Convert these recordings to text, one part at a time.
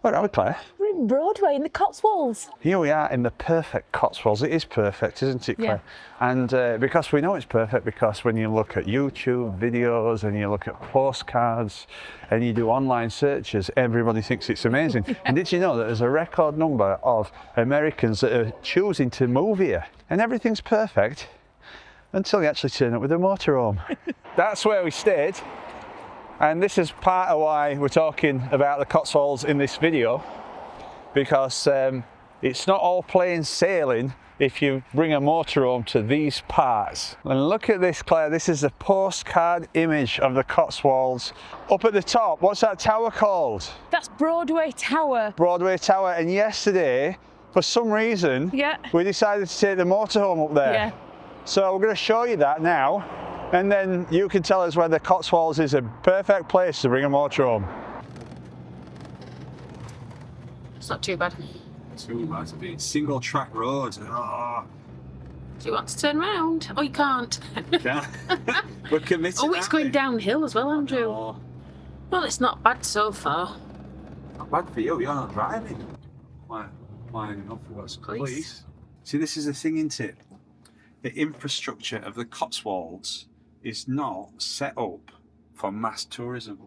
Where are we, Claire? We're in Broadway in the Cotswolds. Here we are in the perfect Cotswolds. It is perfect, isn't it, Claire? Yeah. And because we know it's perfect, because when you look at YouTube videos and you look at postcards and you do online searches, everybody thinks it's amazing. Yeah. And did you know that there's a record number of Americans that are choosing to move here? And everything's perfect until you actually turn up with a motorhome. That's where we stayed. And this is part of why we're talking about the Cotswolds in this video, because it's not all plain sailing if you bring a motorhome to these parts. And look at this, Claire, this is a postcard image of the Cotswolds. Up at the top, what's that tower called? That's Broadway Tower. Broadway Tower, and yesterday, for some reason, we decided to take the motorhome up there. Yeah. So we're going to show you that now. And then you can tell us whether Cotswolds is a perfect place to bring a motorhome. It's not too bad. Too bad to be single track roads. Oh. Do you want to turn around? Oh, you can't. Yeah. We're committed. Oh, it's going downhill as well, Andrew. Oh. Well, it's not bad so far. Not bad for you. You're not driving. Why not for us, please? See, this is the thing, isn't it? The infrastructure of the Cotswolds is not set up for mass tourism.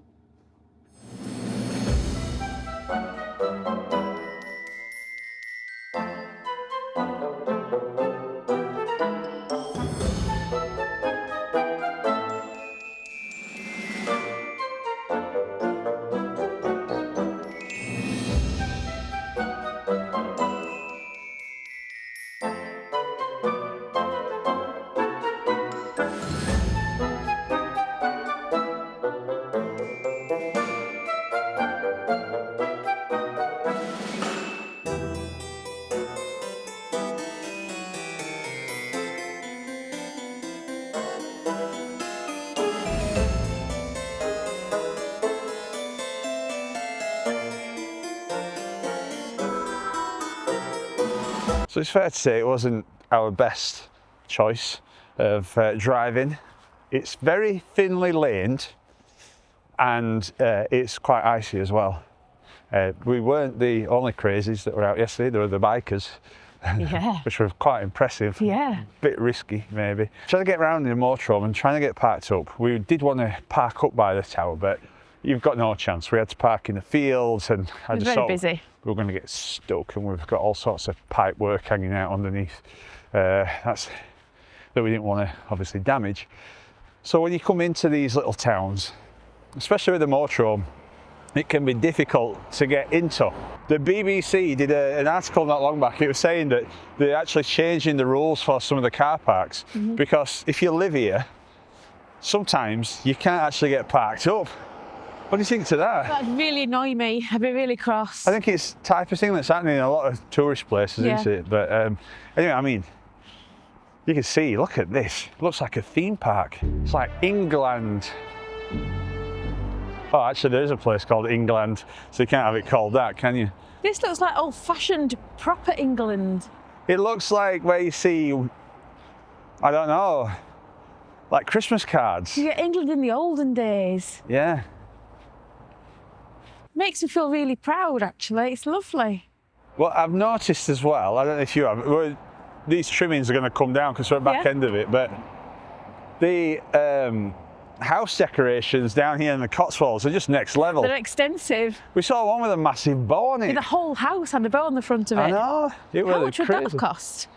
So it's fair to say it wasn't our best choice of driving. It's very thinly laned and it's quite icy as well. We weren't the only crazies that were out yesterday, there were the bikers, which were quite impressive. Yeah. Bit risky maybe. Trying to get around in a motorhome and trying to get parked up. We did want to park up by the tower, but you've got no chance. We had to park in the fields and I just thought busy. We were going to get stuck, and we've got all sorts of pipe work hanging out underneath. That we didn't want to obviously damage. So when you come into these little towns, especially with a motorhome, it can be difficult to get into. The BBC did an article not long back. It was saying that they're actually changing the rules for some of the car parks because if you live here, sometimes you can't actually get parked up. What do you think to that? That'd really annoy me. I'd be really cross. I think it's the type of thing that's happening in a lot of tourist places, isn't it? But anyway, I mean, you can see, look at this. It looks like a theme park. It's like England. Oh, actually, there is a place called England, so you can't have it called that, can you? This looks like old-fashioned, proper England. It looks like where you see, I don't know, like Christmas cards. Yeah, England in the olden days. Yeah. Makes me feel really proud, actually. It's lovely. Well, I've noticed as well, I don't know if you have, these trimmings are going to come down because we're at the back end of it, but the house decorations down here in the Cotswolds are just next level. They're extensive. We saw one with a massive bow on it. The whole house had a bow on the front of it. I know. How much would that have cost?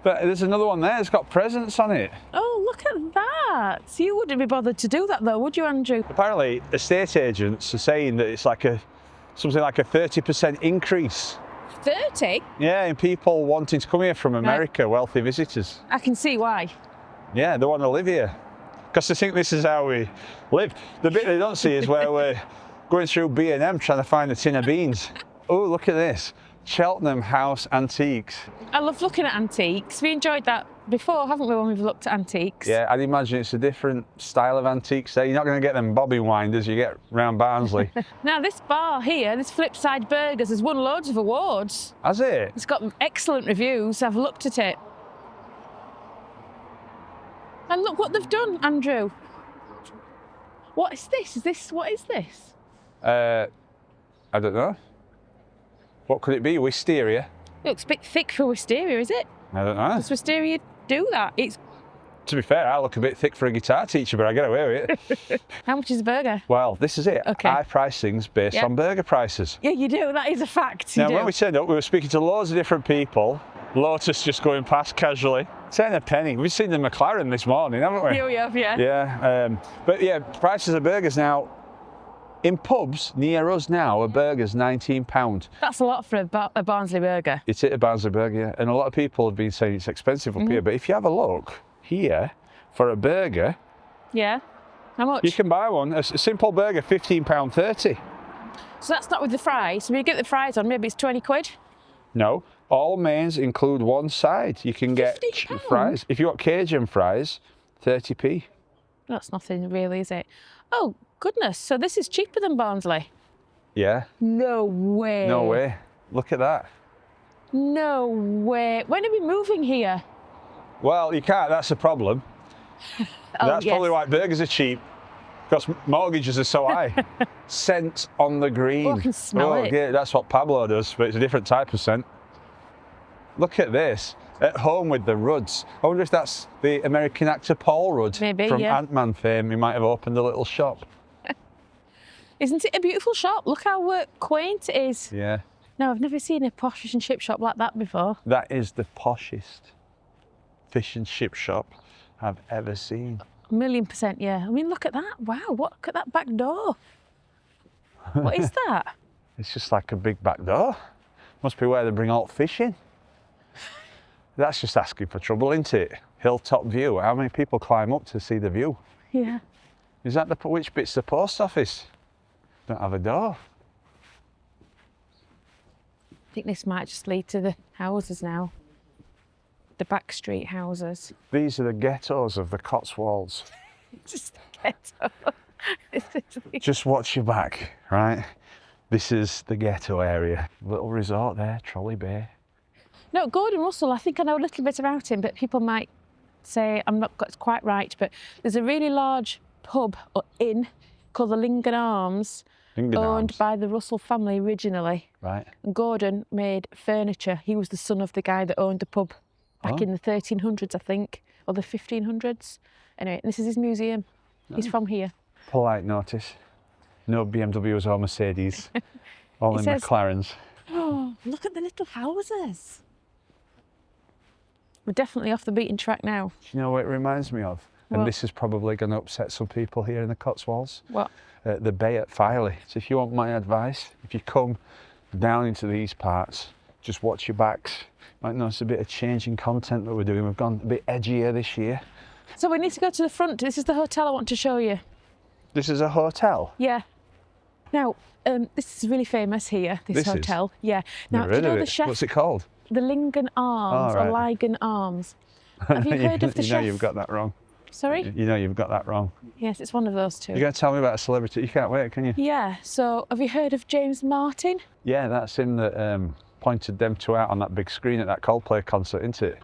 But there's another one there, it's got presents on it. Oh, look at that. So you wouldn't be bothered to do that though, would you, Andrew? Apparently, estate agents are saying that it's like something like a 30% increase. 30? Yeah, in people wanting to come here from America, wealthy visitors. I can see why. Yeah, they want to live here. Because they think this is how we live. The bit they don't see is where we're going through B&M trying to find a tin of beans. Oh, look at this. Cheltenham House Antiques. I love looking at antiques. We enjoyed that before, haven't we, when we've looked at antiques? Yeah, I'd imagine it's a different style of antiques there. You're not going to get them bobbin winders you get round Barnsley. Now, this bar here, this Flipside Burgers, has won loads of awards. Has it? It's got excellent reviews. I've looked at it. And look what they've done, Andrew. What is this? What is this? I don't know. What could it be? Wisteria? It looks a bit thick for wisteria, is it? I don't know. Does wisteria do that? It's. To be fair, I look a bit thick for a guitar teacher, but I get away with it. How much is a burger? Well, this is it. Okay. I price things based on burger prices. Yeah, you do. That is a fact. You Now, do. when we turned up, we were speaking to loads of different people. Lotus just going past casually. 10 a penny. We've seen the McLaren this morning, haven't we? Here we have, yeah. Yeah. But yeah, prices of burgers now. In pubs near us now, a burger's £19. That's a lot for a Barnsley burger. It's at a Barnsley burger, yeah. And a lot of people have been saying it's expensive up here. But if you have a look here, for a burger, Yeah. How much? you can buy one, a simple burger, £15.30. So that's not with the fries. So when you get the fries on, maybe it's 20 quid. No, all mains include one side. You can get £15? fries. If you want Cajun fries, 30p. That's nothing really, is it? Oh, goodness. So this is cheaper than Barnsley. Yeah. No way. No way. Look at that. No way. When are we moving here? Well, you can't. That's the problem. That's yes. probably why burgers are cheap. Because mortgages are so high. Scent on the green. Oh, I can smell it. Yeah, that's what Pablo does, but it's a different type of scent. Look at this. At home with the Rudds. I wonder if that's the American actor Paul Rudd. Maybe, from yeah. Ant-Man fame. He might have opened a little shop. Isn't it a beautiful shop? Look how quaint it is. Yeah. No, I've never seen a posh fish and chip shop like that before. That is the poshest fish and chip shop I've ever seen. 1,000,000%, yeah. I mean, look at that. Wow, look at that back door. What is that? It's just like a big back door. Must be where they bring all fish in. That's just asking for trouble, isn't it? Hilltop view. How many people climb up to see the view? Yeah. Is that which bit's the post office? Don't have a door. I think this might just lead to the houses now. The back street houses. These are the ghettos of the Cotswolds. Just ghetto. Just watch your back, right? This is the ghetto area. Little resort there, Trolley Bay. No, Gordon Russell, I think I know a little bit about him, but people might say I'm not quite right, but there's a really large pub or inn called the Lincoln Arms, owned by the Russell family originally. Right. And Gordon made furniture. He was the son of the guy that owned the pub back in the 1300s, I think, or the 1500s. Anyway, this is his museum. He's from here. Polite notice. No BMWs or Mercedes. Only McLarens. Oh, look at the little houses. We're definitely off the beaten track now. Do you know what it reminds me of? What? And this is probably going to upset some people here in the Cotswolds. What? The bay at Filey. So if you want my advice, if you come down into these parts, just watch your backs. Might notice a bit of change in content that we're doing. We've gone a bit edgier this year. So we need to go to the front. This is the hotel I want to show you. This is a hotel? Yeah. Now, this is really famous here, this hotel. Yeah. Now, do you know the chef? What's it called? The Lincoln Arms, or Ligon Arms. Have you heard of the chef? You know you've got that wrong. Sorry? You know you've got that wrong. Yes, it's one of those two. You're going to tell me about a celebrity. You can't wait, can you? Yeah. So, have you heard of James Martin? Yeah, that's him that pointed them two out on that big screen at that Coldplay concert, isn't it?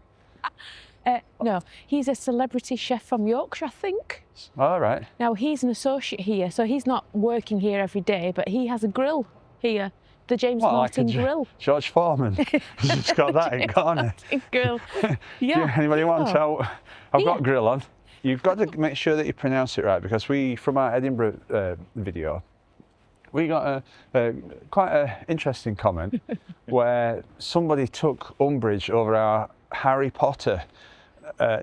No, he's a celebrity chef from Yorkshire, I think. All right. Now, he's an associate here, so he's not working here every day, but he has a grill here, the James Martin grill. George Foreman. He's got that in corner. Grill. Yeah. Anybody want out? I've got grill on. You've got to make sure that you pronounce it right, because from our Edinburgh video, we got quite an interesting comment where somebody took umbrage over our Harry Potter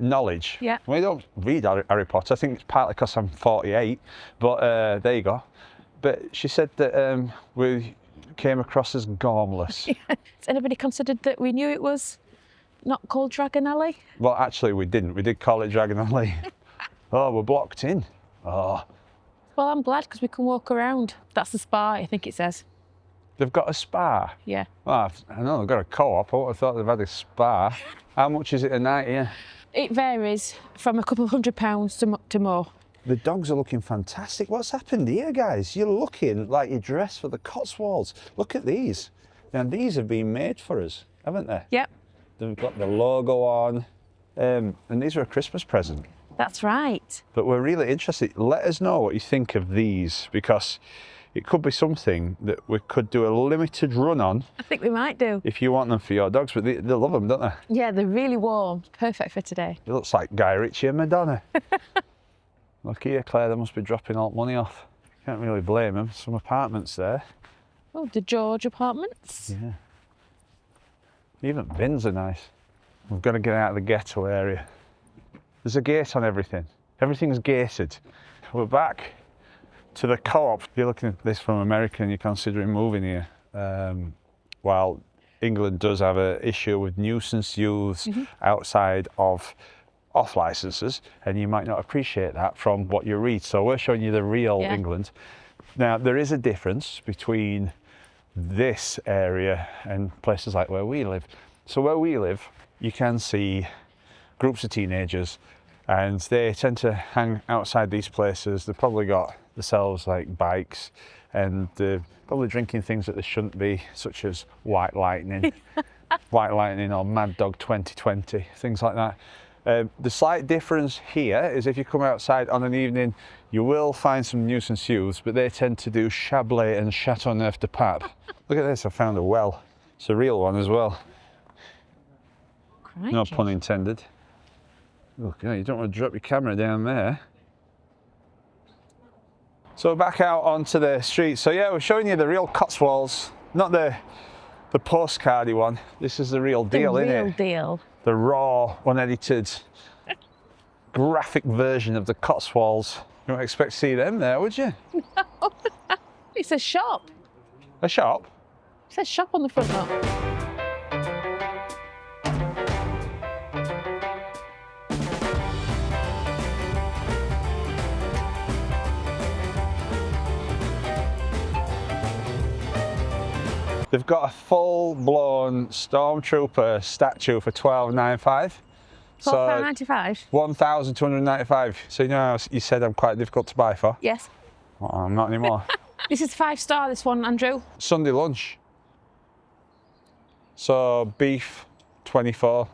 knowledge. Yeah. We don't read Harry Potter. I think it's partly because I'm 48, but there you go. But she said that we came across as gormless. Has anybody considered that we knew it was not called Dragon Alley? Well, actually, we didn't. We did call it Dragon Alley. Oh, we're blocked in. Oh. Well, I'm glad because we can walk around. That's the spa, I think it says. They've got a spa? Yeah. Well, I know they've got a co-op. I would have thought they've had a spa. How much is it a night here? It varies from a couple of £100 to more. The dogs are looking fantastic. What's happened here, guys? You're looking like you're dressed for the Cotswolds. Look at these. Now, these have been made for us, haven't they? Yep. They've got the logo on. And these are a Christmas present. That's right. But we're really interested. Let us know what you think of these, because it could be something that we could do a limited run on. I think we might do. If you want them for your dogs, but they love them, don't they? Yeah, they're really warm. Perfect for today. It looks like Guy Ritchie and Madonna. Look here, Claire, they must be dropping all the money off. Can't really blame them. Some apartments there. Oh, the George apartments. Yeah. Even bins are nice. We've got to get out of the ghetto area. There's a gate on everything. Everything's gated. We're back to the co-op. If you're looking at this from America and you're considering moving here, while England does have an issue with nuisance use outside of off licenses, and you might not appreciate that from what you read. So we're showing you the real England. Now, there is a difference between this area and places like where we live. So where we live, you can see groups of teenagers and they tend to hang outside these places. They've probably got themselves like bikes and they're probably drinking things that they shouldn't be, such as White Lightning, White Lightning or Mad Dog 2020, things like that. The slight difference here is if you come outside on an evening, you will find some nuisance youths, but they tend to do Chablais and Chateauneuf de Pape. Look at this, I found a well. It's a real one as well. Crikey. No pun intended. Look, you don't want to drop your camera down there. So back out onto the street. So yeah, we're showing you the real Cotswolds, not the postcardy one. This is the real deal, isn't it? The real deal. The raw, unedited, graphic version of the Cotswolds. You don't expect to see them there, would you? No. It's a shop. A shop? It says shop on the front door. They've got a full-blown Stormtrooper statue for $12.95. £12.95? So $1,295. So you know how you said I'm quite difficult to buy for? Yes. Well, I'm not anymore. This is 5-star, this one, Andrew. Sunday lunch. So beef, 24.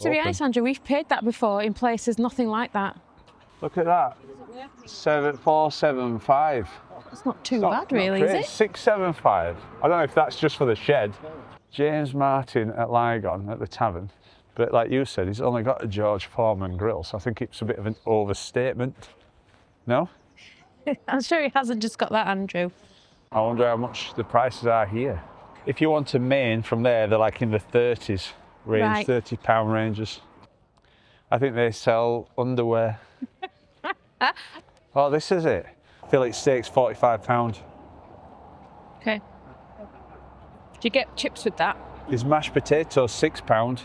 To be honest, Andrew, we've paid that before in places nothing like that. Look at that. 7475. It's not too bad, really, is it? 675. I don't know if that's just for the shed. James Martin at Lygon at the tavern, but like you said, he's only got a George Foreman grill, so I think it's a bit of an overstatement. No? I'm sure he hasn't just got that, Andrew. I wonder how much the prices are here. If you want a main from there, they're like in the 30s range, Right. £30 ranges. I think they sell underwear. Oh, this is it. Fillet steaks, £45. Okay. Do you get chips with that? His mashed potatoes, £6.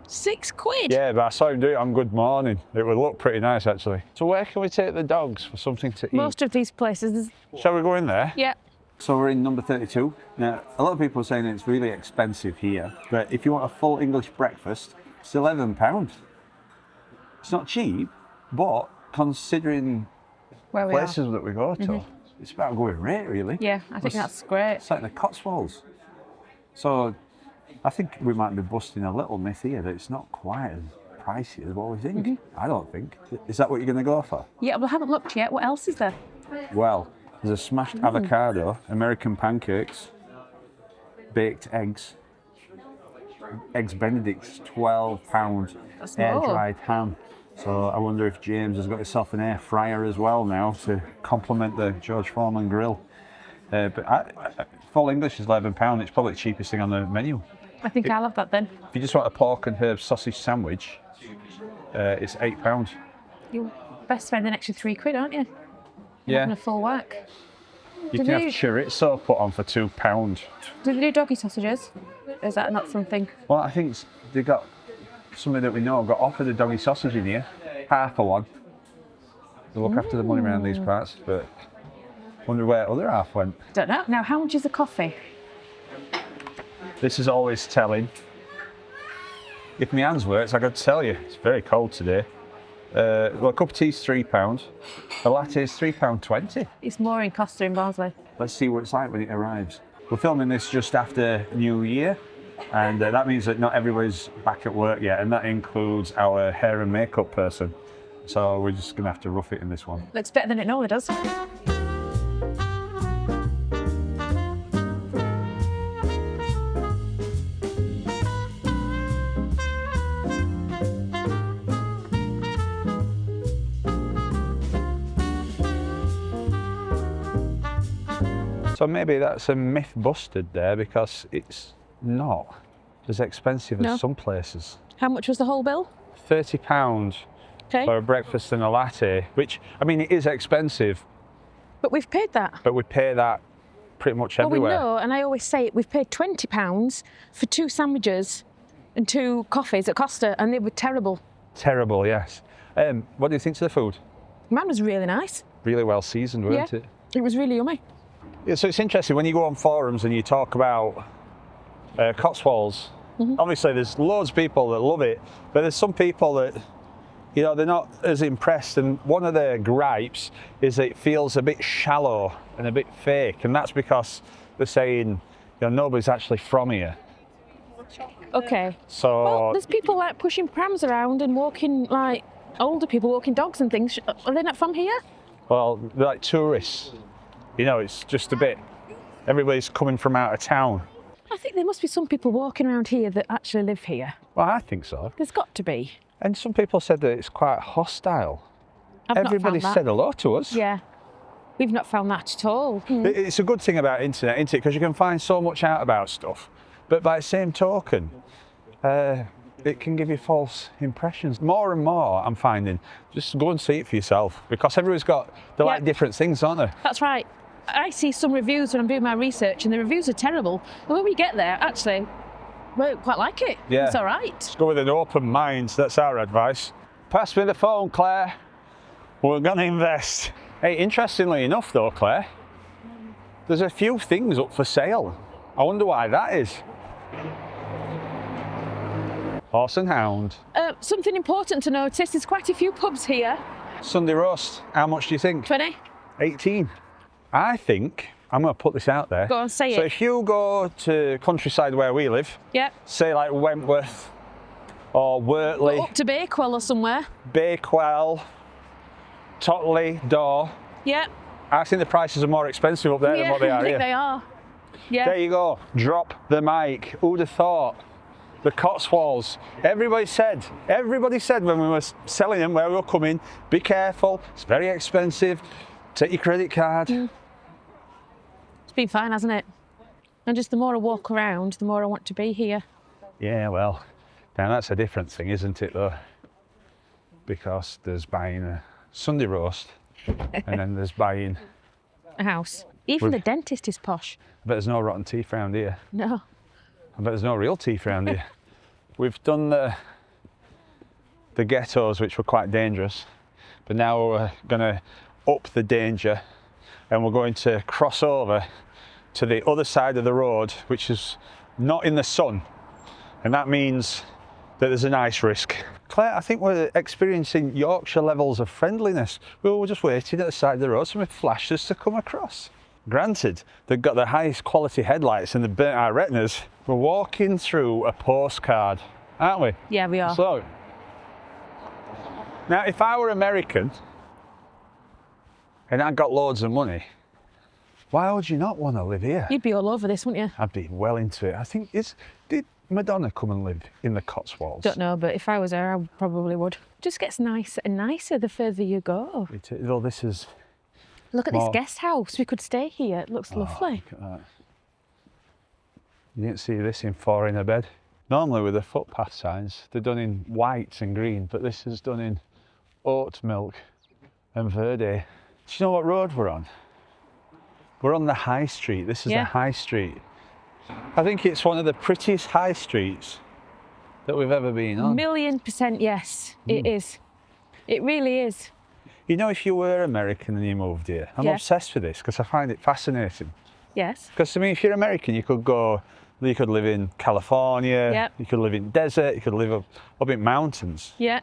£6? Yeah, but I saw him do it on Good Morning. It would look pretty nice, actually. So where can we take the dogs for something to eat? Most of these places. Shall we go in there? Yeah. So we're in number 32. Now, a lot of people are saying it's really expensive here, but if you want a full English breakfast, it's £11. It's not cheap, but considering Where we places that we go to, it's about going rate, really. Yeah, I think that's great. It's like the Cotswolds. So I think we might be busting a little myth here that it's not quite as pricey as what we think. I don't think. Is that what you're going to go for? Yeah, well, I haven't looked yet. What else is there? Well, there's a smashed avocado, American pancakes, baked eggs, eggs Benedict's, £12, That's more. air-dried ham. So I wonder if James has got himself an air fryer as well now to complement the George Foreman grill. But full English is £11. It's probably the cheapest thing on the menu. I think I'll have that then. If you just want a pork and herb sausage sandwich, it's £8. You're best spend an extra £3, aren't you? Yeah. Having a full whack. You can have chorizo put on for £2. Do they do doggy sausages? Or is that not something? Well, I think they got somebody that we know got offered a doggy sausage in here, half of one. They look after the money around these parts, but wonder where other half went. Don't know. Now, how much is the coffee? This is always telling. If my hands works, I could tell you. It's very cold today. Well, a cup of tea is £3. A latte is £3.20. It's more in Costa in Barnsley. Let's see what it's like when it arrives. We're filming this just after New Year, and that means that not everybody's back at work yet, and that includes our hair and makeup person. So we're just going to have to rough it in this one. Looks better than it normally does. So maybe that's a myth busted there, because it's not as expensive as some places. How much was the whole bill? £30 for a breakfast and a latte, which, I mean, it is expensive. But we've paid that. But we pay that pretty much everywhere. Well, we know, and I always say it, we've paid £20 for 2 sandwiches and 2 coffees at Costa, and they were terrible. Terrible, yes. What do you think to the food? Mine was really nice. Really well seasoned, weren't it? It was really yummy. Yeah, so it's interesting when you go on forums and you talk about Cotswolds. Obviously, there's loads of people that love it, but there's some people that, you know, they're not as impressed. And one of their gripes is that it feels a bit shallow and a bit fake, and that's because they're saying, you know, nobody's actually from here. Okay. So well, there's people like pushing prams around and walking, like older people walking dogs and things. Are they not from here? Well, they're like tourists. You know, it's just a bit. Everybody's coming from out of town. I think there must be some people walking around here that actually live here. Well, I think so. There's got to be. And some people said that it's quite hostile. Everybody said hello to us. Yeah. We've not found that at all. It's a good thing about internet, isn't it? Because you can find so much out about stuff. But by the same token, it can give you false impressions. More and more, I'm finding, just go and see it for yourself. Because everyone's like different things, aren't they? That's right. I see some reviews when I'm doing my research, and the reviews are terrible. And when we get there, actually, we quite like it. Yeah. It's all right. Just go with an open mind. That's our advice. Pass me the phone, Claire. We're going to invest. Hey, interestingly enough, though, Claire, there's a few things up for sale. I wonder why that is. Horse and Hound. Something important to notice, there's quite a few pubs here. Sunday roast. How much do you think? 20. 18. I think, I'm going to put this out there. Go on, say it. So if you go to countryside where we live, say like Wentworth or Wortley, go up to Bakewell or somewhere. Bakewell, Totley, Dore. Yeah. I think the prices are more expensive up there than what they are here. I think they are. Yeah. There you go. Drop the mic. Who'd have thought? The Cotswolds. Everybody said when we were selling them, where we were coming, be careful. It's very expensive. Take your credit card. It's been fine, hasn't it? And just the more I walk around, the more I want to be here. Yeah, well, now that's a different thing, isn't it, though? Because there's buying a Sunday roast, and then there's buying a house. Even the dentist is posh. I bet there's no rotten teeth around here. No. I bet there's no real teeth around here. We've done the ghettos, which were quite dangerous, but now we're going to up the danger, and we're going to cross over to the other side of the road, which is not in the sun, and that means that there's an ice risk. Claire, I think we're experiencing Yorkshire levels of friendliness. We were just waiting at the side of the road, somebody flashed us to come across. Granted, they've got the highest quality headlights and they've burnt our retinas. We're walking through a postcard, aren't we? Yeah, we are. So, now if I were American and I got loads of money, why would you not want to live here? You'd be all over this, wouldn't you? I'd be well into it. I think did Madonna come and live in the Cotswolds? Don't know, but if I was her, I probably would. It just gets nicer and nicer the further you go. Well, this is... Look at this guest house. We could stay here. It looks lovely. Look at that. You didn't see this in Four in a Bed. Normally with the footpath signs, they're done in white and green, but this is done in oat milk and verde. Do you know what road we're on? We're on the high street. This is the high street. I think it's one of the prettiest high streets that we've ever been on. 1,000,000% yes, it is. It really is. You know, if you were American and you moved here, I'm obsessed with this because I find it fascinating. Yes. Because, I mean, if you're American, you could live in California, you could live in desert, you could live up in mountains. Yeah.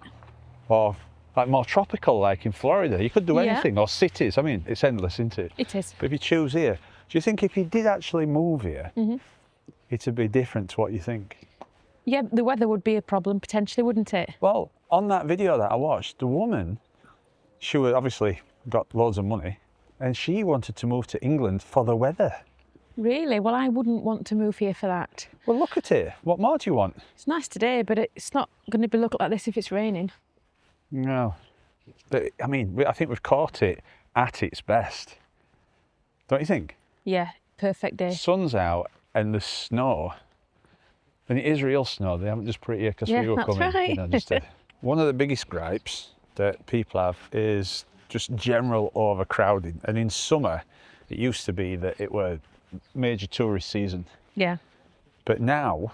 Or like more tropical, like in Florida. You could do anything, or cities. I mean, it's endless, isn't it? It is. But if you choose here, do you think if you did actually move here, it'd be different to what you think? Yeah, the weather would be a problem potentially, wouldn't it? Well, on that video that I watched, the woman, she was obviously got loads of money, and she wanted to move to England for the weather. Really? Well, I wouldn't want to move here for that. Well, look at it. What more do you want? It's nice today, but it's not going to look like this if it's raining. No. But, I mean, I think we've caught it at its best. Don't you think? Yeah, perfect day. Sun's out and the snow, and it is real snow. They haven't just put it here because we were that's coming. right. You know, one of the biggest gripes that people have is just general overcrowding. And in summer, it used to be that it were major tourist season. Yeah. But now,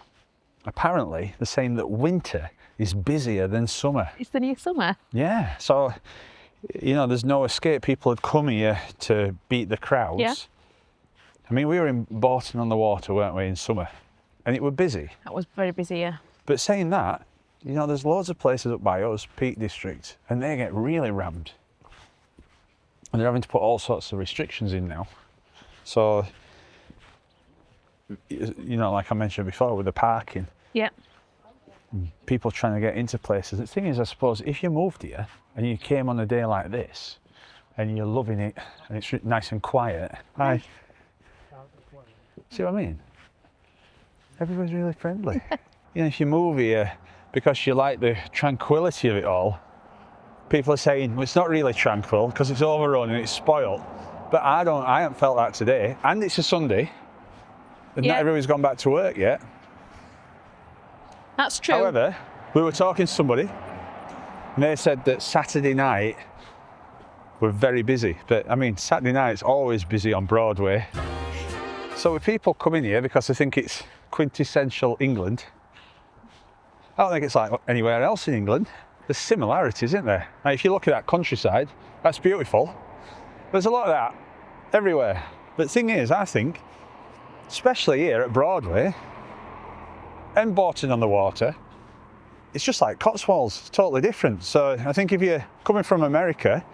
apparently, they're saying that winter is busier than summer. It's the new summer. Yeah. So, you know, there's no escape. People had come here to beat the crowds. Yeah. I mean, we were in Bolton on the Water, weren't we, in summer? And it were busy. That was very busy, yeah. But saying that, you know, there's loads of places up by us, Peak District, and they get really rammed. And they're having to put all sorts of restrictions in now. So, you know, like I mentioned before with the parking, Yeah. people trying to get into places. The thing is, I suppose, if you moved here and you came on a day like this and you're loving it and it's nice and quiet, see what I mean? Everybody's really friendly. You know, if you move here because you like the tranquility of it all, people are saying, well, it's not really tranquil because it's overrun and it's spoilt. But I haven't felt that today. And it's a Sunday. And not everybody's gone back to work yet. That's true. However, we were talking to somebody and they said that Saturday night we're very busy. But I mean, Saturday night's always busy on Broadway. So with people coming here because they think it's quintessential England, I don't think it's like anywhere else in England. There's similarities, isn't there? Now, if you look at that countryside, that's beautiful. There's a lot of that everywhere. But the thing is, I think, especially here at Broadway and Bolton on the Water, it's just like Cotswolds, it's totally different. So I think if you're coming from America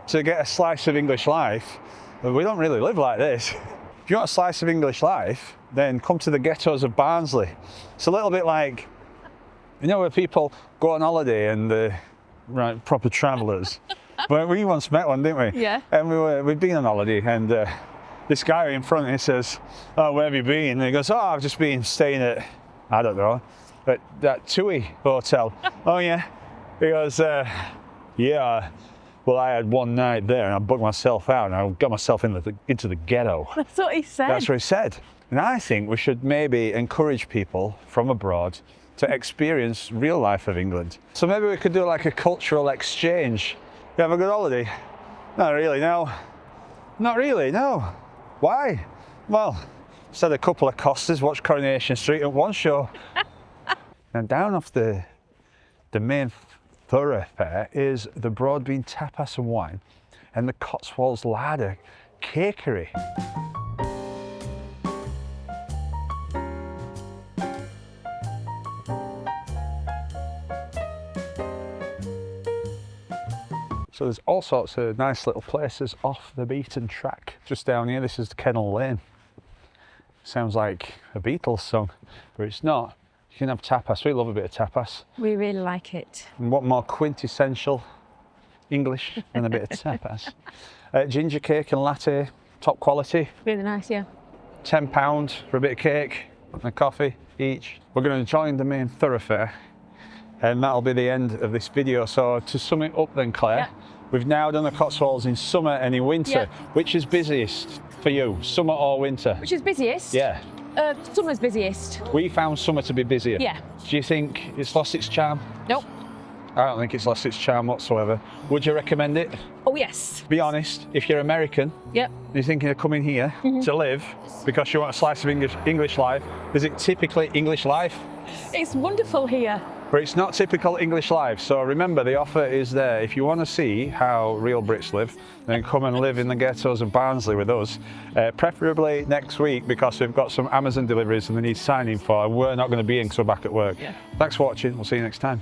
to get a slice of English life, we don't really live like this. If you want a slice of English life, then come to the ghettos of Barnsley. It's a little bit like, you know, where people go on holiday and right, proper travellers. But we once met one, didn't we? Yeah. And we'd been on holiday, and this guy in front of me says, "Oh, where have you been?" And he goes, "Oh, I've just been staying at, I don't know, at that TUI hotel." "Oh yeah." He goes, "Yeah. Well, I had one night there, and I booked myself out, and I got myself into the ghetto." That's what he said. That's what he said. And I think we should maybe encourage people from abroad to experience real life of England. So maybe we could do like a cultural exchange. You have a good holiday? Not really, no. Not really, no. Why? Well, just had a couple of Costas, watched Coronation Street at one show. And down off the main thoroughfare is the Broadbean Tapas and Wine and the Cotswolds Larder Cakery. So there's all sorts of nice little places off the beaten track. Just down here, this is Kennel Lane. Sounds like a Beatles song, but it's not. You can have tapas. We love a bit of tapas. We really like it. And what more quintessential English than a bit of tapas? Ginger cake and latte, top quality. Really nice, yeah. £10 for a bit of cake and a coffee each. We're going to join the main thoroughfare, and that'll be the end of this video. So to sum it up then, Claire, we've now done the Cotswolds in summer and in winter. Which is busiest for you, summer or winter? Which is busiest? Yeah. Summer's busiest. We found summer to be busier. Yeah. Do you think it's lost its charm? Nope. I don't think it's lost its charm whatsoever. Would you recommend it? Oh yes. Be honest, if you're American, Yep. you're thinking of coming here to live because you want a slice of English life, is it typically English life? It's wonderful here. But it's not typical English life. So remember, the offer is there. If you want to see how real Brits live, then come and live in the ghettos of Barnsley with us. Preferably next week, because we've got some Amazon deliveries and they need signing for, and we're not going to be in because we're back at work. Thanks for watching. We'll see you next time.